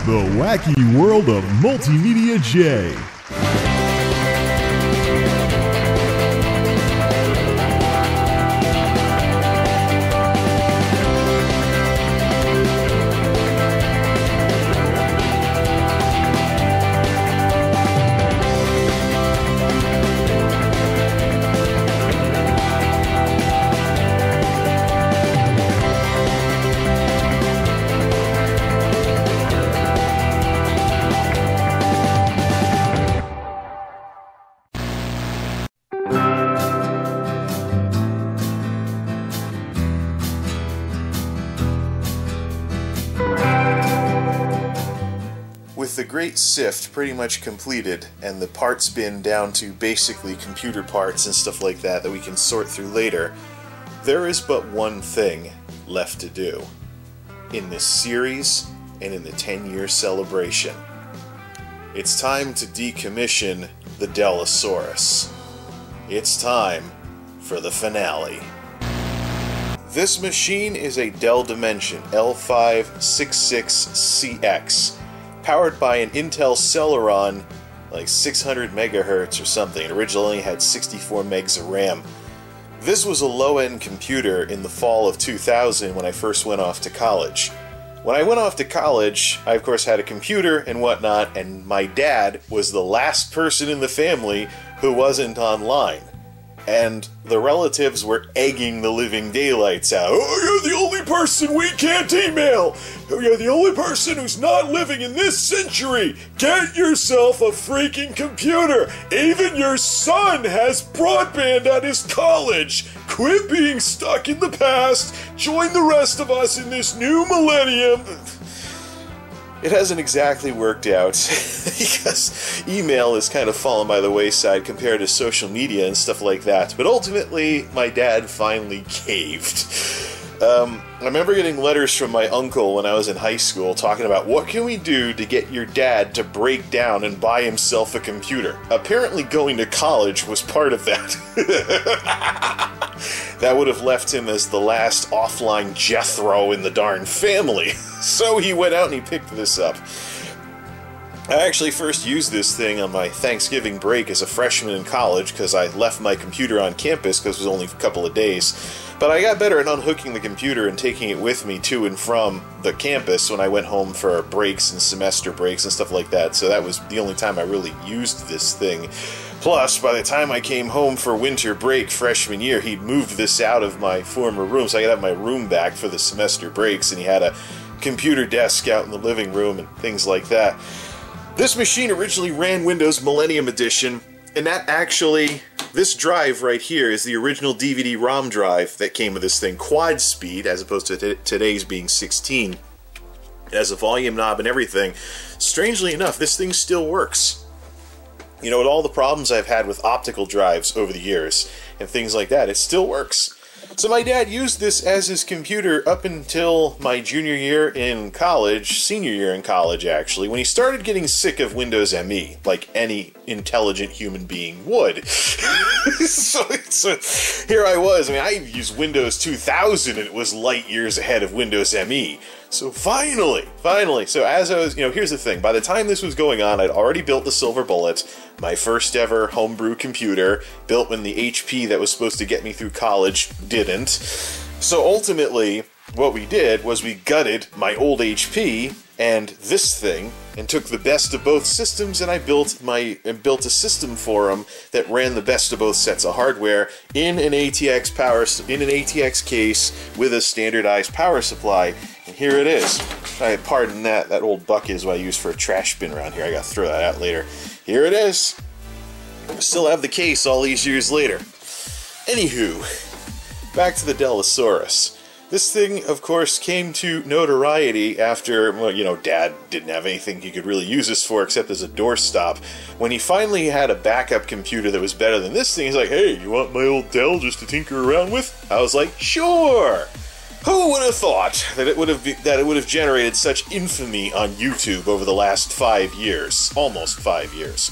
The wacky world of MultimediaJay. With the great sift pretty much completed, and the parts bin down to basically computer parts and stuff like that that we can sort through later, there is but one thing left to do in this series and in the 10-year celebration. It's time to decommission the Dellasaurus. It's time for the finale. This machine is a Dell Dimension L566CX, powered by an Intel Celeron, like 600 megahertz or something. It originally had 64 megs of RAM. This was a low-end computer in the fall of 2000 when I first went off to college. When I went off to college, I of course had a computer and whatnot, and my dad was the last person in the family who wasn't online. And the relatives were egging the living daylights out. Oh, you're the only person we can't email! Oh, you're the only person who's not living in this century! Get yourself a freaking computer! Even your son has broadband at his college! Quit being stuck in the past! Join the rest of us in this new millennium! It hasn't exactly worked out, because email has kind of fallen by the wayside compared to social media and stuff like that, but ultimately, my dad finally caved. I remember getting letters from my uncle when I was in high school talking about what can we do to get your dad to break down and buy himself a computer. Apparently going to college was part of that. That would have left him as the last offline Jethro in the darn family. So he went out and he picked this up. I actually first used this thing on my Thanksgiving break as a freshman in college because I left my computer on campus because it was only a couple of days. But I got better at unhooking the computer and taking it with me to and from the campus when I went home for breaks and semester breaks and stuff like that. So that was the only time I really used this thing. Plus, by the time I came home for winter break freshman year, he'd moved this out of my former room, so I could have my room back for the semester breaks, and he had a computer desk out in the living room and things like that. This machine originally ran Windows Millennium Edition, and that actually, this drive right here is the original DVD-ROM drive that came with this thing, quad speed, as opposed to today's being 16. It has a volume knob and everything. Strangely enough, this thing still works. You know, with all the problems I've had with optical drives over the years and things like that, it still works. So my dad used this as his computer up until my junior year in college, senior year in college actually, when he started getting sick of Windows ME, like any intelligent human being would. So here I was, I mean, I used Windows 2000 and it was light years ahead of Windows ME. So finally, so as I was, you know, here's the thing, by the time this was going on, I'd already built the Silver Bullet, my first ever homebrew computer, built when the HP that was supposed to get me through college didn't. So ultimately, what we did was we gutted my old HP and this thing, and took the best of both systems, and I built a system for them that ran the best of both sets of hardware in an ATX case with a standardized power supply. And here it is. Pardon that old bucket is what I use for a trash bin around here. I gotta throw that out later. Here it is. I still have the case all these years later. Anywho, back to the Dellasaurus. This thing, of course, came to notoriety after, well, you know, Dad didn't have anything he could really use this for except as a doorstop. When he finally had a backup computer that was better than this thing, he's like, hey, you want my old Dell just to tinker around with? I was like, sure! Who would have thought that it would have generated such infamy on YouTube over the last 5 years? Almost 5 years.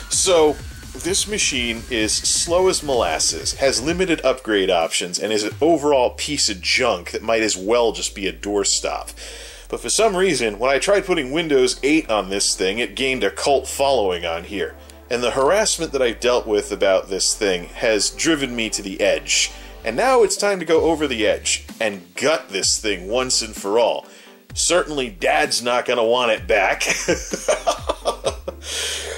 So, this machine is slow as molasses, has limited upgrade options, and is an overall piece of junk that might as well just be a doorstop. But for some reason, when I tried putting Windows 8 on this thing, it gained a cult following on here. And the harassment that I've dealt with about this thing has driven me to the edge. And now it's time to go over the edge and gut this thing once and for all. Certainly Dad's not going to want it back.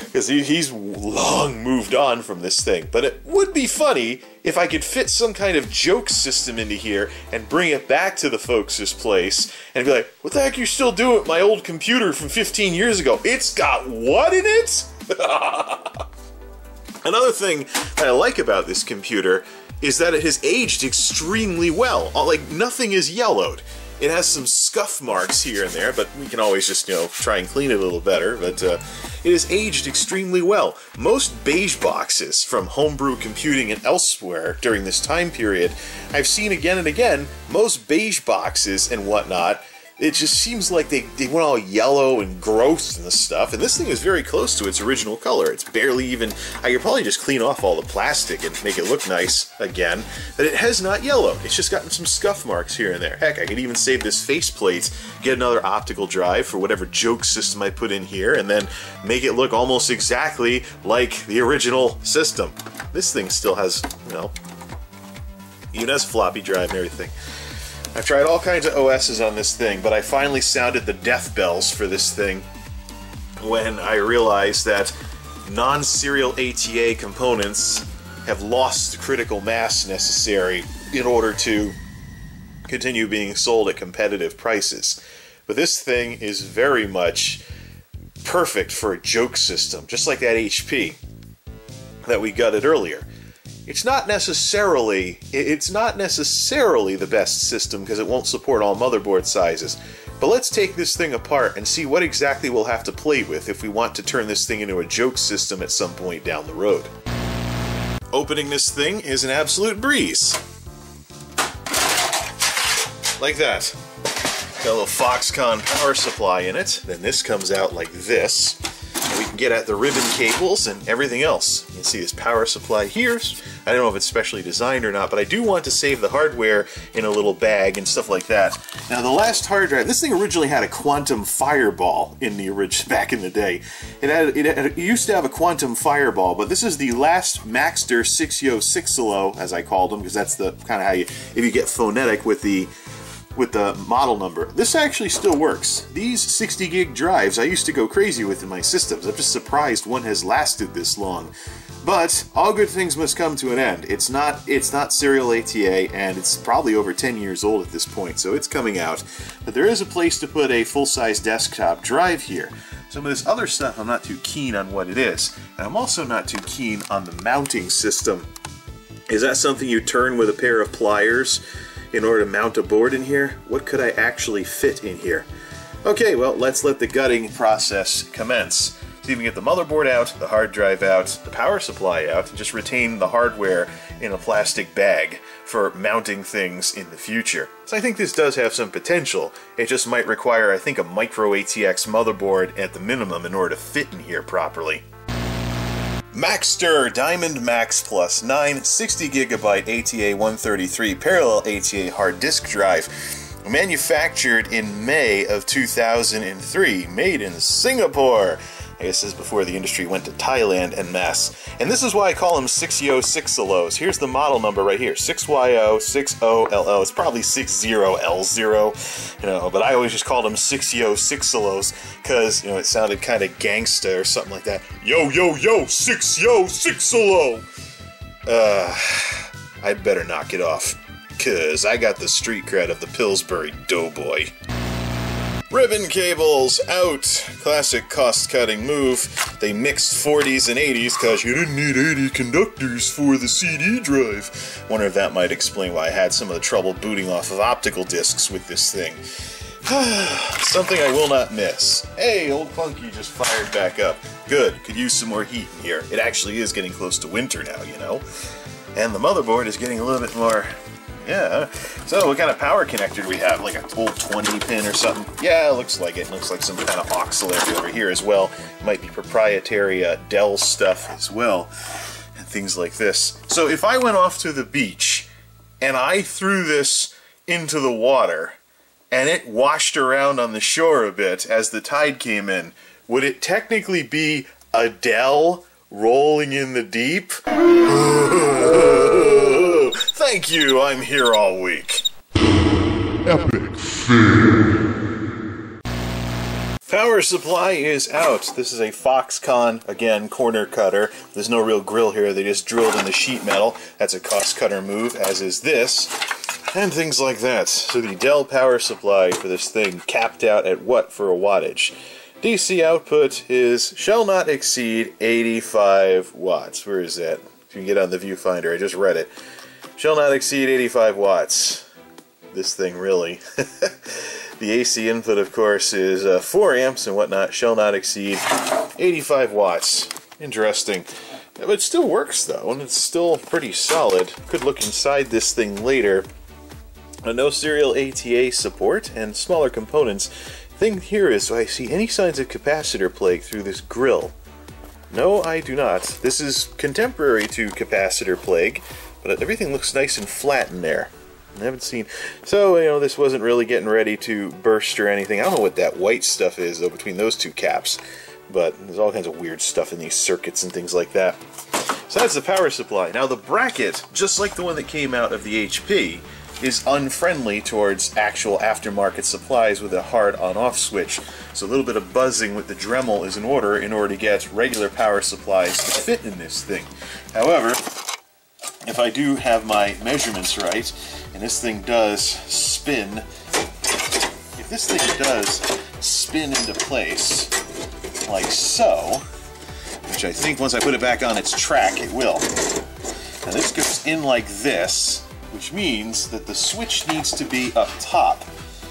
Because he's long moved on from this thing. But it would be funny if I could fit some kind of joke system into here and bring it back to the folks' place and be like, what the heck are you still doing with my old computer from 15 years ago? It's got what in it? Another thing that I like about this computer is that it has aged extremely well. Like, nothing is yellowed. It has some scuff marks here and there, but we can always just, try and clean it a little better. But it has aged extremely well. Most beige boxes from homebrew computing and elsewhere during this time period, I've seen again and again, most beige boxes and whatnot, it just seems like they went all yellow and gross and stuff, and this thing is very close to its original color. It's barely even... I could probably just clean off all the plastic and make it look nice again, but it has not yellowed. It's just gotten some scuff marks here and there. Heck, I could even save this faceplate, get another optical drive for whatever joke system I put in here, and then make it look almost exactly like the original system. This thing still has, even has floppy drive and everything. I've tried all kinds of OSs on this thing, but I finally sounded the death bells for this thing when I realized that non-serial ATA components have lost the critical mass necessary in order to continue being sold at competitive prices. But this thing is very much perfect for a joke system, just like that HP that we gutted earlier. It's not necessarily the best system because it won't support all motherboard sizes. But let's take this thing apart and see what exactly we'll have to play with if we want to turn this thing into a joke system at some point down the road. Opening this thing is an absolute breeze. Like that. Got a little Foxconn power supply in it. Then this comes out like this. And we can get at the ribbon cables and everything else. You can see this power supply here. I don't know if it's specially designed or not, but I do want to save the hardware in a little bag and stuff like that. Now, the last hard drive, this thing originally had a quantum fireball in the back in the day. It used to have a quantum fireball, but this is the last Maxter 6Yo6 as I called them, because that's the kind of how if you get phonetic with the model number. This actually still works. These 60 gig drives I used to go crazy with in my systems. I'm just surprised one has lasted this long. But all good things must come to an end. It's not serial ATA, and it's probably over 10 years old at this point, so it's coming out. But there is a place to put a full-size desktop drive here. Some of this other stuff I'm not too keen on what it is. And I'm also not too keen on the mounting system. Is that something you turn with a pair of pliers in order to mount a board in here? What could I actually fit in here? Okay, well, let's let the gutting process commence. So you can get the motherboard out, the hard drive out, the power supply out, and just retain the hardware in a plastic bag for mounting things in the future. So I think this does have some potential. It just might require, I think, a micro ATX motherboard at the minimum in order to fit in here properly. Maxter Diamond Max Plus 9 60GB ATA 133 parallel ATA hard disk drive, manufactured in May of 2003, made in Singapore. I guess this is before the industry went to Thailand en masse. And this is why I call them 6Yo6. Here's the model number right here, 6YO60LO. It's probably 60L0, but I always just called them 6Yo6 because, it sounded kind of gangsta or something like that. Yo, yo, yo, 6Yo6. I'd better knock it off, because I got the street cred of the Pillsbury Doughboy. Ribbon cables out. Classic cost-cutting move. They mixed 40s and 80s because you didn't need 80 conductors for the CD drive. Wonder if that might explain why I had some of the trouble booting off of optical discs with this thing. Something I will not miss. Hey, old Clunky just fired back up. Good, could use some more heat in here. It actually is getting close to winter now, And the motherboard is getting a little bit more... Yeah, so what kind of power connector do we have? Like an old 20 pin or something? Yeah, it looks like it. It looks like some kind of auxiliary over here as well. Might be proprietary Dell stuff as well, and things like this. So if I went off to the beach and I threw this into the water, and it washed around on the shore a bit as the tide came in, would it technically be a Dell rolling in the deep? Thank you, I'm here all week. Epic fail. Power supply is out. This is a Foxconn, again, corner cutter. There's no real grill here, they just drilled in the sheet metal. That's a cost cutter move, as is this, and things like that. So the Dell power supply for this thing capped out at what for a wattage? DC output shall not exceed 85 watts. Where is that? If you can get on the viewfinder, I just read it. Shall not exceed 85 watts. This thing really. The AC input, of course, is 4 amps and whatnot. Shall not exceed 85 watts. Interesting. But it still works, though, and it's still pretty solid. Could look inside this thing later. No serial ATA support and smaller components. Thing here is, do I see any signs of capacitor plague through this grill? No, I do not. This is contemporary to capacitor plague, but everything looks nice and flat in there. I haven't seen... So, you know, this wasn't really getting ready to burst or anything. I don't know what that white stuff is, though, between those two caps. But there's all kinds of weird stuff in these circuits and things like that. So that's the power supply. Now, the bracket, just like the one that came out of the HP, is unfriendly towards actual aftermarket supplies with a hard on-off switch. So a little bit of buzzing with the Dremel is in order to get regular power supplies to fit in this thing. However, if I do have my measurements right, and this thing does spin, if this thing does spin into place, like so, which I think once I put it back on its track, it will. Now this goes in like this, which means that the switch needs to be up top.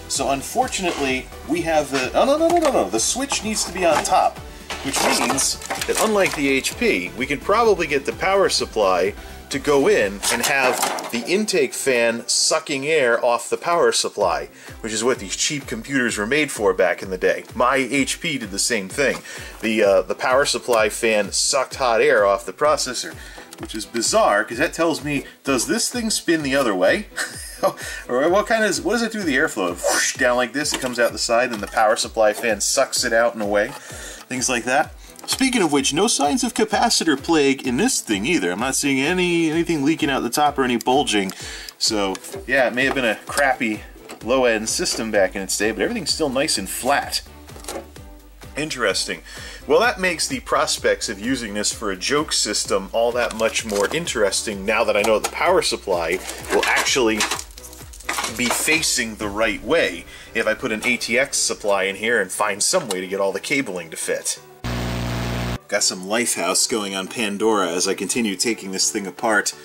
So unfortunately, we have the... No. The switch needs to be on top, which means that unlike the HP, we can probably get the power supply to go in and have the intake fan sucking air off the power supply, which is what these cheap computers were made for back in the day. My HP did the same thing. The power supply fan sucked hot air off the processor, which is bizarre because that tells me, does this thing spin the other way? Or what does it do to the airflow? Whoosh, down like this, it comes out the side and the power supply fan sucks it out and away. Things like that. Speaking of which, no signs of capacitor plague in this thing either. I'm not seeing anything leaking out the top or any bulging. So, yeah, it may have been a crappy low-end system back in its day, but everything's still nice and flat. Interesting. Well, that makes the prospects of using this for a joke system all that much more interesting now that I know the power supply will actually be facing the right way if I put an ATX supply in here and find some way to get all the cabling to fit. Got some Lifehouse going on Pandora as I continue taking this thing apart.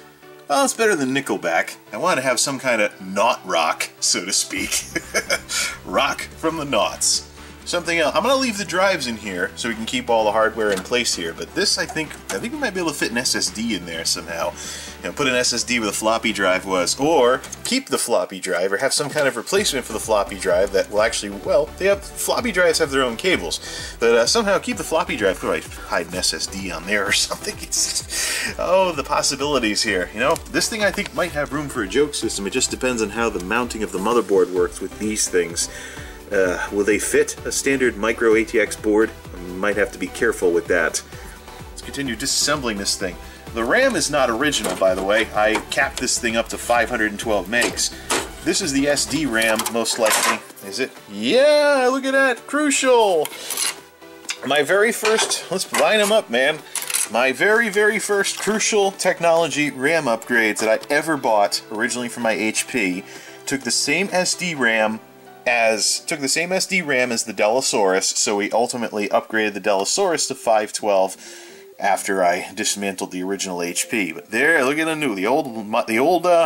Well, it's better than Nickelback. I want to have some kind of knot rock, so to speak. Rock from the knots. Something else. I'm going to leave the drives in here so we can keep all the hardware in place here, but this I think we might be able to fit an SSD in there somehow. You know, put an SSD where the floppy drive was, or keep the floppy drive, or have some kind of replacement for the floppy drive that will actually, well, floppy drives have their own cables, but somehow keep the floppy drive. Could I hide an SSD on there or something? It's just, oh, the possibilities here. You know, this thing I think might have room for a joke system. It just depends on how the mounting of the motherboard works with these things. Will they fit a standard micro ATX board? I might have to be careful with that. Let's continue disassembling this thing. The RAM is not original, by the way. I capped this thing up to 512 megs. This is the SD RAM, most likely. Is it? Yeah, look at that. Crucial. My very first, let's line them up, man. My very first Crucial Technology RAM upgrades that I ever bought, originally from my HP, took the same SD RAM as the Delosaurus, so we ultimately upgraded the Delosaurus to 512 after I dismantled the original HP. But there, look at the new, the old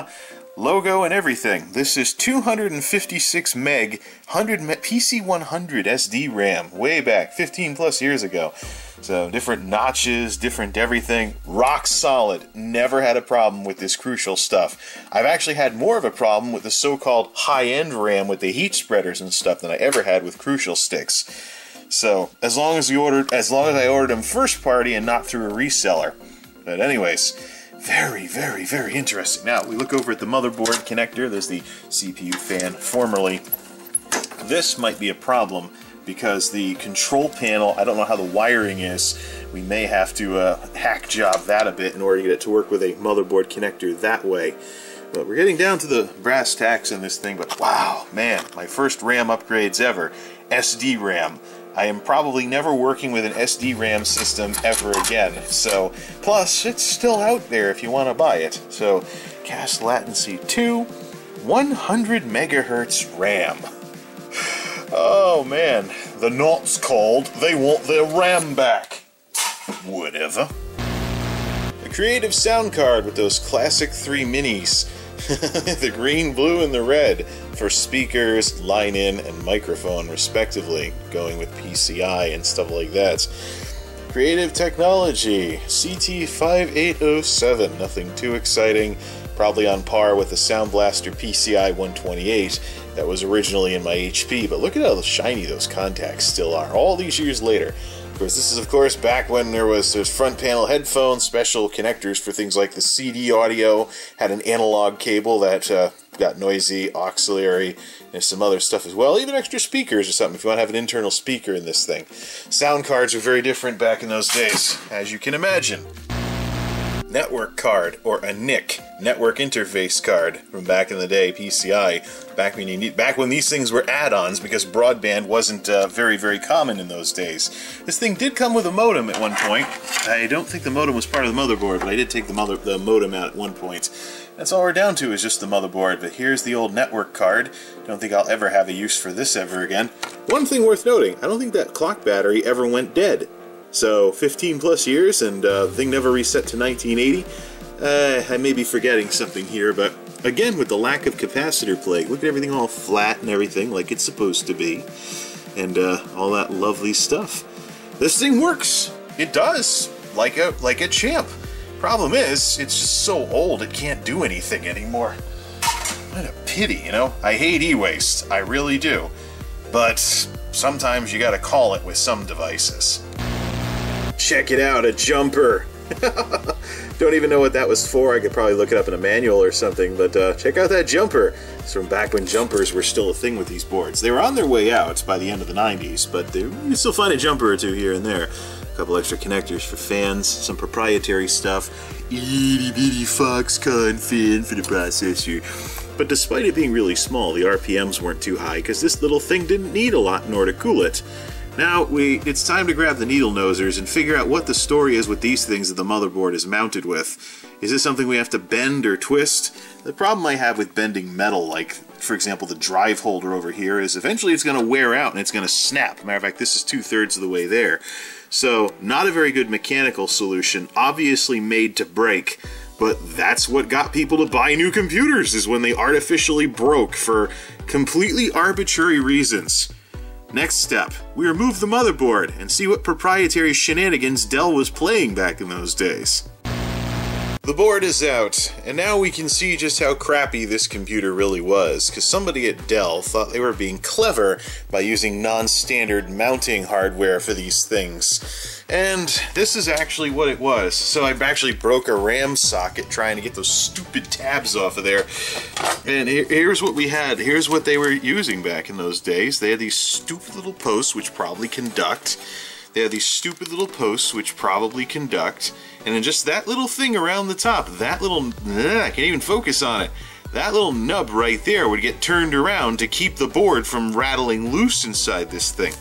logo and everything. This is 256 meg, 100 PC100 SD RAM, way back, 15 plus years ago. So different notches, different everything, rock solid. Never had a problem with this Crucial stuff. I've actually had more of a problem with the so-called high-end RAM with the heat spreaders and stuff than I ever had with Crucial sticks. So as long as I ordered them first party and not through a reseller. But anyways, very interesting. Now we look over at the motherboard connector. There's the CPU fan, formerly This might be a problem because the control panel, I don't know how the wiring is. We may have to hack job that a bit in order to get it to work with a motherboard connector that way. But we're getting down to the brass tacks in this thing, but wow, man, my first RAM upgrades ever. SD RAM. I am probably never working with an SD RAM system ever again. So, plus, it's still out there if you want to buy it. So, cast latency 2, 100 megahertz RAM. Oh man, the Knots called, they want their RAM back. Whatever. A creative sound card with those classic 3 minis. The green, blue, and the red for speakers, line-in, and microphone respectively, going with PCI and stuff like that. Creative technology, CT5807, nothing too exciting, probably on par with the Sound Blaster PCI 128 that was originally in my HP, but look at how shiny those contacts still are, all these years later. Of course, this is, of course, back when there's front panel headphones, special connectors for things like the CD audio, had an analog cable that got noisy, auxiliary, and some other stuff as well, even extra speakers or something if you want to have an internal speaker in this thing. Sound cards were very different back in those days, as you can imagine. Network card, or a NIC, network interface card, from back in the day, PCI, back when these things were add-ons because broadband wasn't very, very common in those days. This thing did come with a modem at one point. I don't think the modem was part of the motherboard, but I did take the modem out at one point. That's all we're down to is just the motherboard, but here's the old network card. Don't think I'll ever have a use for this ever again. One thing worth noting, I don't think that clock battery ever went dead. So, 15 plus years, and the thing never reset to 1980. I may be forgetting something here, but again, with the lack of capacitor plate, look at everything all flat and everything like it's supposed to be. And all that lovely stuff. This thing works! It does! Like a champ. Problem is, it's just so old it can't do anything anymore. What a pity, you know? I hate e-waste, I really do. But sometimes you gotta call it with some devices. Check it out, a jumper! Don't even know what that was for. I could probably look it up in a manual or something, but check out that jumper. It's from back when jumpers were still a thing with these boards. They were on their way out by the end of the 90s, but you can still find a jumper or two here and there. A couple extra connectors for fans, some proprietary stuff. Itty bitty Foxconn fan for the processor. But despite it being really small, the RPMs weren't too high because this little thing didn't need a lot in order to cool it. Now, it's time to grab the needle nosers and figure out what the story is with these things that the motherboard is mounted with. Is this something we have to bend or twist? The problem I have with bending metal, like, for example, the drive holder over here, is eventually it's going to wear out and it's going to snap. Matter of fact, this is 2/3 of the way there. So, not a very good mechanical solution, obviously made to break, but that's what got people to buy new computers, is when they artificially broke for completely arbitrary reasons. Next step, we remove the motherboard and see what proprietary shenanigans Dell was playing back in those days. The board is out, and now we can see just how crappy this computer really was, because somebody at Dell thought they were being clever by using non-standard mounting hardware for these things. And this is actually what it was. So I actually broke a RAM socket trying to get those stupid tabs off of there. And here's what we had. Here's what they were using back in those days. They had these stupid little posts which probably conduct. They have these stupid little posts which probably conduct, and then just that little thing around the top, that little, I can't even focus on it, that little nub right there would get turned around to keep the board from rattling loose inside this thing.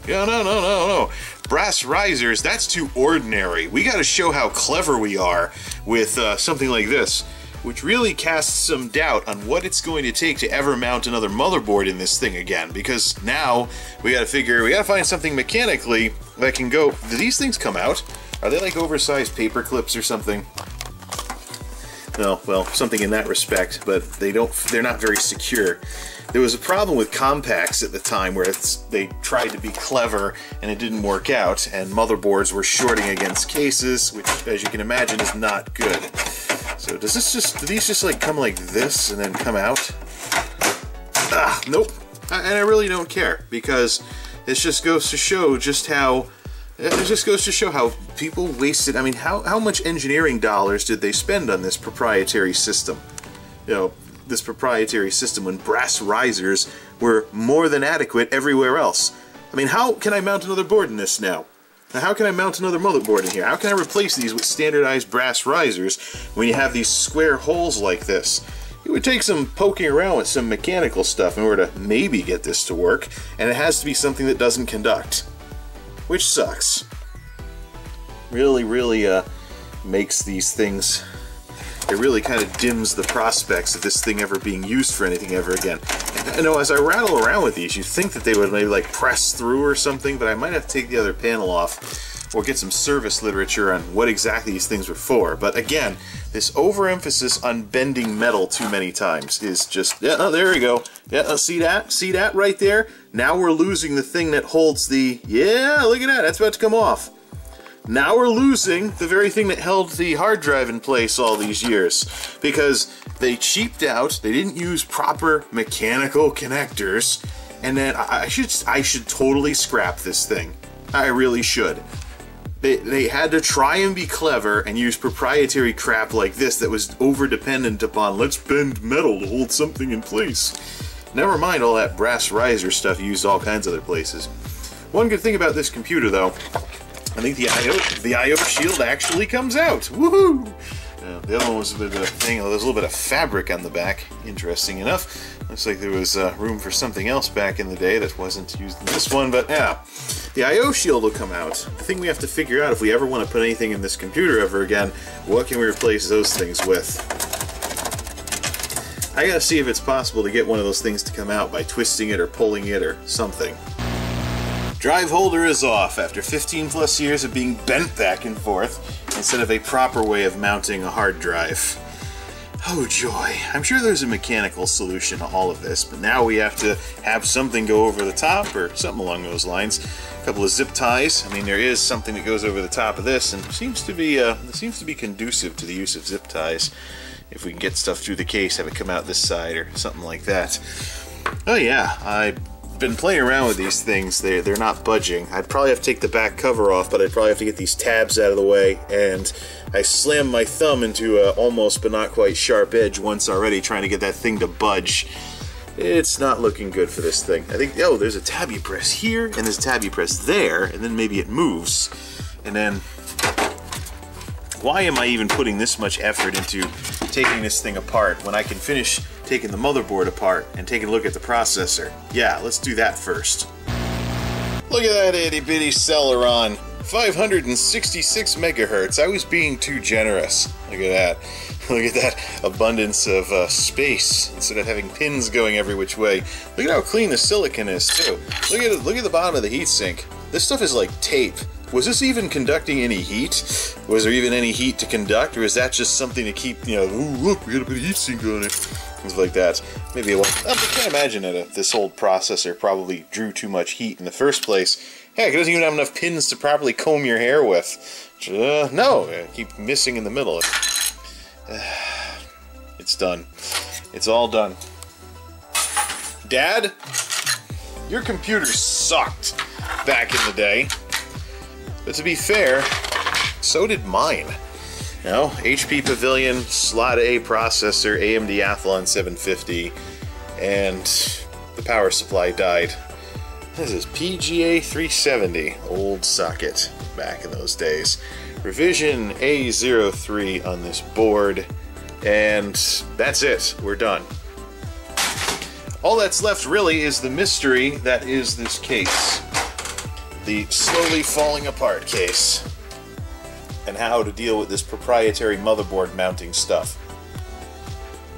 No. Brass risers, that's too ordinary. We gotta show how clever we are with something like this, which really casts some doubt on what it's going to take to ever mount another motherboard in this thing again, because now we gotta find something mechanically that can go. Do these things come out? Are they like oversized paper clips or something? No, well, something in that respect, but they're not very secure. There was a problem with compacts at the time where they tried to be clever and it didn't work out, and motherboards were shorting against cases, which, as you can imagine, is not good. So do these just like come like this and then come out? Ah, nope. And I really don't care, because it just goes to show just how people wasted. I mean, how much engineering dollars did they spend on this proprietary system? You know, this proprietary system when brass risers were more than adequate everywhere else. I mean, how can I mount another board in this now? Now, how can I mount another motherboard in here? How can I replace these with standardized brass risers when you have these square holes like this? It would take some poking around with some mechanical stuff in order to maybe get this to work, and it has to be something that doesn't conduct. Which sucks. Really makes these things... It really kind of dims the prospects of this thing ever being used for anything ever again. And, you know, as I rattle around with these, you'd think that they would maybe like press through or something, but I might have to take the other panel off or get some service literature on what exactly these things were for. But again, this overemphasis on bending metal too many times is just, yeah, oh, there we go. Yeah, see that? See that right there? Now we're losing the thing that holds the, yeah, look at that, that's about to come off. Now we're losing the very thing that held the hard drive in place all these years, because they cheaped out, they didn't use proper mechanical connectors, and then I should totally scrap this thing. I really should. They had to try and be clever and use proprietary crap like this that was over-dependent upon let's bend metal to hold something in place. Never mind all that brass riser stuff used all kinds of other places. One good thing about this computer, though, I think the I/O shield actually comes out. Woohoo! The other one was a bit of a thing. There's a little bit of fabric on the back. Interesting enough. Looks like there was room for something else back in the day that wasn't used in this one. But yeah, the I/O shield will come out. The thing we have to figure out if we ever want to put anything in this computer ever again, what can we replace those things with? I gotta see if it's possible to get one of those things to come out by twisting it or pulling it or something. Drive holder is off after 15 plus years of being bent back and forth instead of a proper way of mounting a hard drive. Oh joy, I'm sure there's a mechanical solution to all of this, but now we have to have something go over the top or something along those lines. A couple of zip ties. I mean, there is something that goes over the top of this, and it seems to be conducive to the use of zip ties. If we can get stuff through the case, have it come out this side or something like that. Oh yeah, I've been playing around with these things. They're not budging. I'd probably have to take the back cover off, but I'd probably have to get these tabs out of the way, and I slammed my thumb into a almost but not quite sharp edge once already trying to get that thing to budge. It's not looking good for this thing. I think, oh, there's a tabby press here, and there's a tabby press there, and then maybe it moves. And then, why am I even putting this much effort into taking this thing apart when I can finish taking the motherboard apart and taking a look at the processor? Yeah, let's do that first. Look at that itty-bitty Celeron. 566 megahertz. I was being too generous. Look at that. Look at that abundance of space instead of having pins going every which way. Look at how clean the silicon is too. Look at the bottom of the heatsink. This stuff is like tape. Was this even conducting any heat? Was there even any heat to conduct, or is that just something to keep, you know, ooh, look, we gotta put a heatsink on it. Things like that. Maybe it won't. I can't imagine that this old processor probably drew too much heat in the first place. Heck, it doesn't even have enough pins to properly comb your hair with. No, keep missing in the middle. It's done. It's all done. Dad, your computer sucked back in the day. But to be fair, so did mine. You know, HP Pavilion, Slot A processor, AMD Athlon 750, and the power supply died. This is PGA 370, old socket back in those days. Revision A03 on this board, and that's it. We're done. All that's left really is the mystery that is this case. The slowly falling apart case, and how to deal with this proprietary motherboard mounting stuff.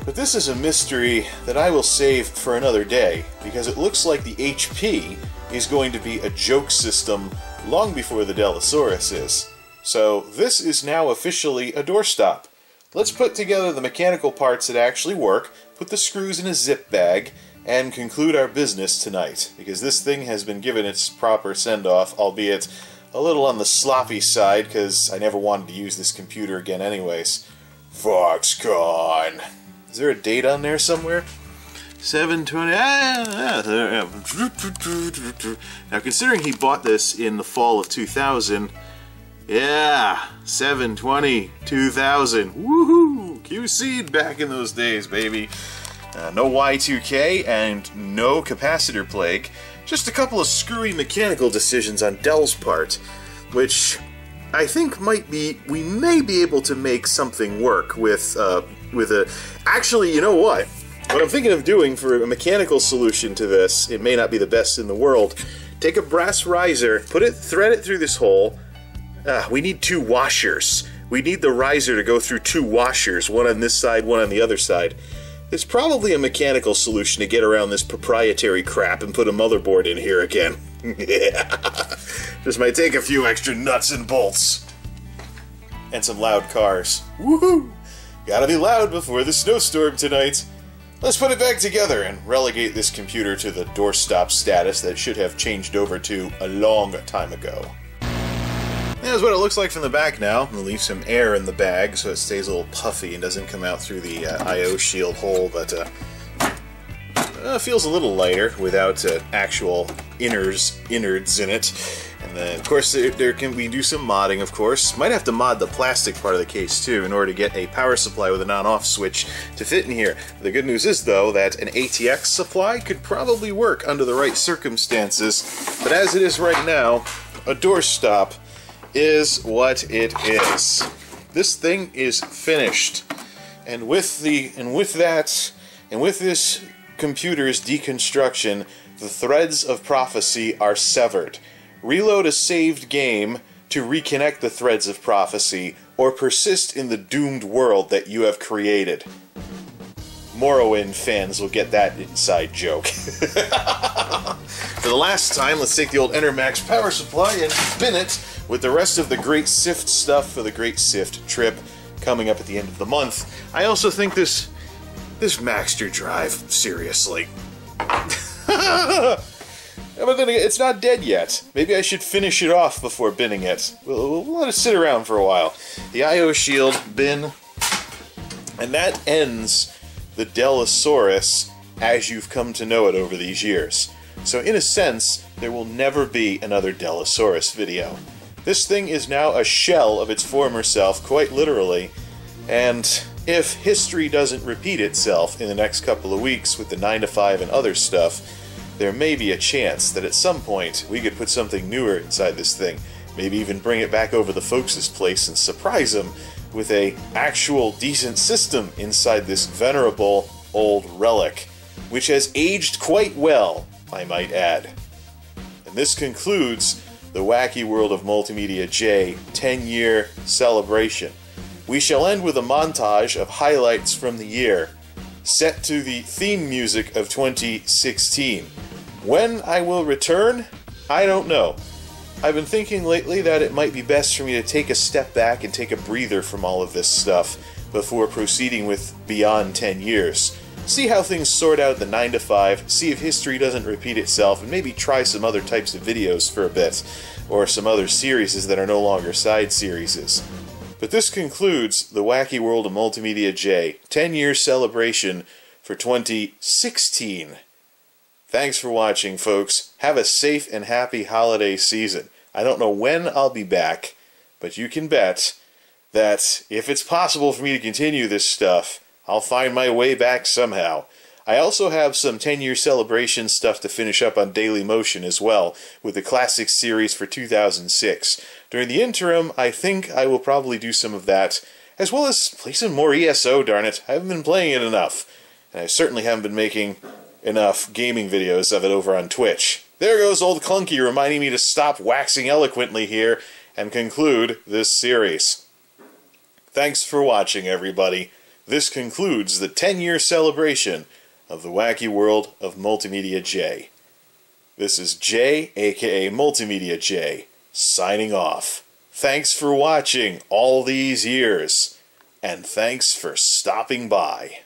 But this is a mystery that I will save for another day, because it looks like the HP is going to be a joke system long before the Dellasaurus is. So this is now officially a doorstop. Let's put together the mechanical parts that actually work, put the screws in a zip bag, and conclude our business tonight, because this thing has been given its proper send-off, albeit a little on the sloppy side, because I never wanted to use this computer again anyways. Foxconn! Is there a date on there somewhere? 720. Now, considering he bought this in the fall of 2000, yeah, 7/20/2000. Woohoo! QC'd back in those days, baby. No Y2K and no capacitor plague. Just a couple of screwy mechanical decisions on Dell's part, which I think we may be able to make something work with a... Actually, you know what? What I'm thinking of doing for a mechanical solution to this, it may not be the best in the world, take a brass riser, thread it through this hole. We need 2 washers. We need the riser to go through 2 washers, one on this side, one on the other side. It's probably a mechanical solution to get around this proprietary crap and put a motherboard in here again. Yeah. Just might take a few extra nuts and bolts. And some loud cars. Woohoo! Gotta be loud before the snowstorm tonight. Let's put it back together and relegate this computer to the doorstop status that should have changed over to a long time ago. Here's what it looks like from the back now. We'll leave some air in the bag so it stays a little puffy and doesn't come out through the I/O shield hole, but feels a little lighter without actual innards in it. And then, of course, we do some modding, of course. Might have to mod the plastic part of the case, too, in order to get a power supply with an on-off switch to fit in here. The good news is, though, that an ATX supply could probably work under the right circumstances, but as it is right now, a doorstop is what it is. This thing is finished, and with this computer's deconstruction, the threads of prophecy are severed. Reload a saved game to reconnect the threads of prophecy, or persist in the doomed world that you have created. Morrowind fans will get that inside joke. For the last time, let's take the old Enermax power supply and bin it with the rest of the Great Sift stuff for the Great Sift trip coming up at the end of the month. I also think this Maxter drive, seriously. But then again, it's not dead yet. Maybe I should finish it off before binning it. We'll let it sit around for a while. The I/O shield, bin, and that ends the Dellasaurus as you've come to know it over these years. So in a sense, there will never be another Delosaurus video. This thing is now a shell of its former self, quite literally, and if history doesn't repeat itself in the next couple of weeks with the 9 to 5 and other stuff, there may be a chance that at some point we could put something newer inside this thing, maybe even bring it back over the folks' place and surprise them with a actual decent system inside this venerable old relic, which has aged quite well, I might add. And this concludes the Wacky World of MultimediaJay 10-year celebration. We shall end with a montage of highlights from the year, set to the theme music of 2016. When I will return, I don't know. I've been thinking lately that it might be best for me to take a step back and take a breather from all of this stuff before proceeding with beyond 10 years. See how things sort out the 9 to 5, see if history doesn't repeat itself, and maybe try some other types of videos for a bit, or some other series that are no longer side series. But this concludes the Wacky World of MultimediaJay 10-year celebration for 2016. Thanks for watching, folks. Have a safe and happy holiday season. I don't know when I'll be back, but you can bet that if it's possible for me to continue this stuff, I'll find my way back somehow. I also have some 10-year celebration stuff to finish up on Dailymotion as well, with the Classics series for 2006. During the interim, I think I will probably do some of that, as well as play some more ESO, darn it. I haven't been playing it enough, and I certainly haven't been making enough gaming videos of it over on Twitch. There goes old Clunky reminding me to stop waxing eloquently here and conclude this series. Thanks for watching, everybody. This concludes the 10-year celebration of the Wacky World of MultimediaJay. This is Jay, aka MultimediaJay, signing off. Thanks for watching all these years, and thanks for stopping by.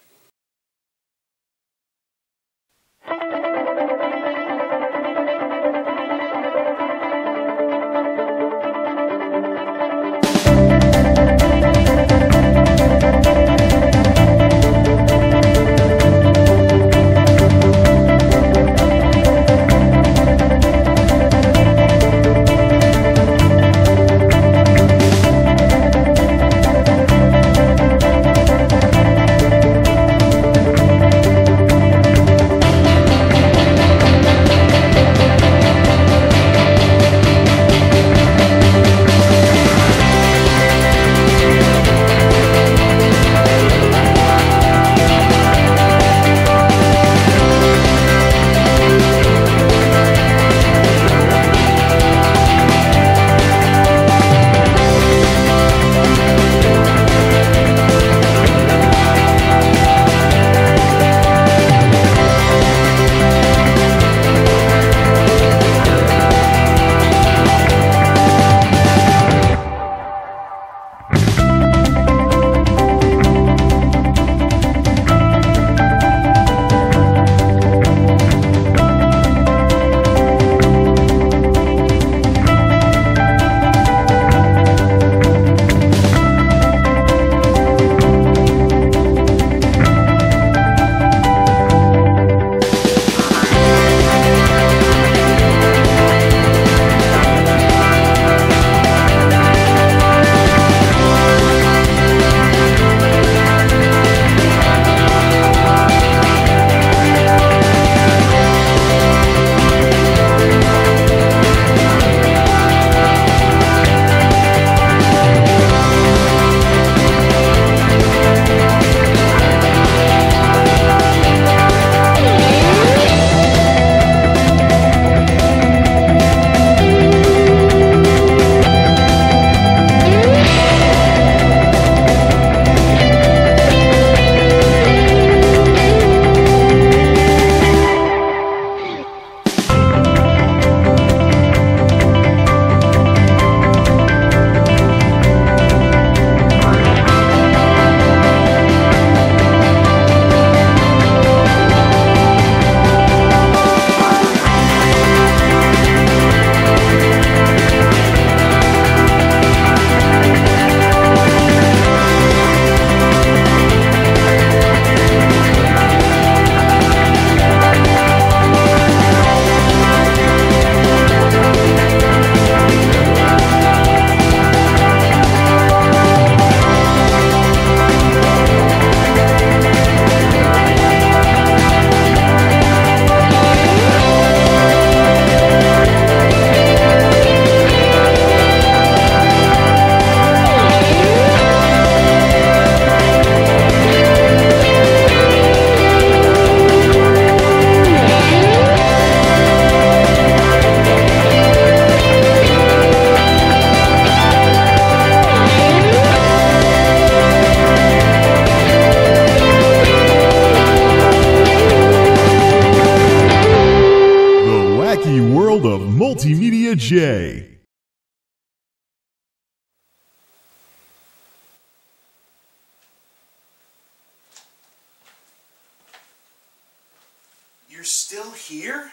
You're still here?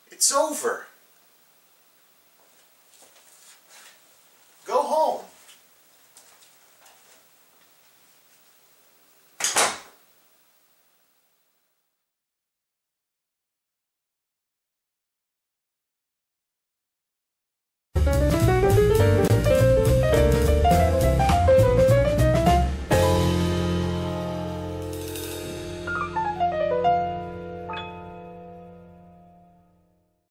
It's over.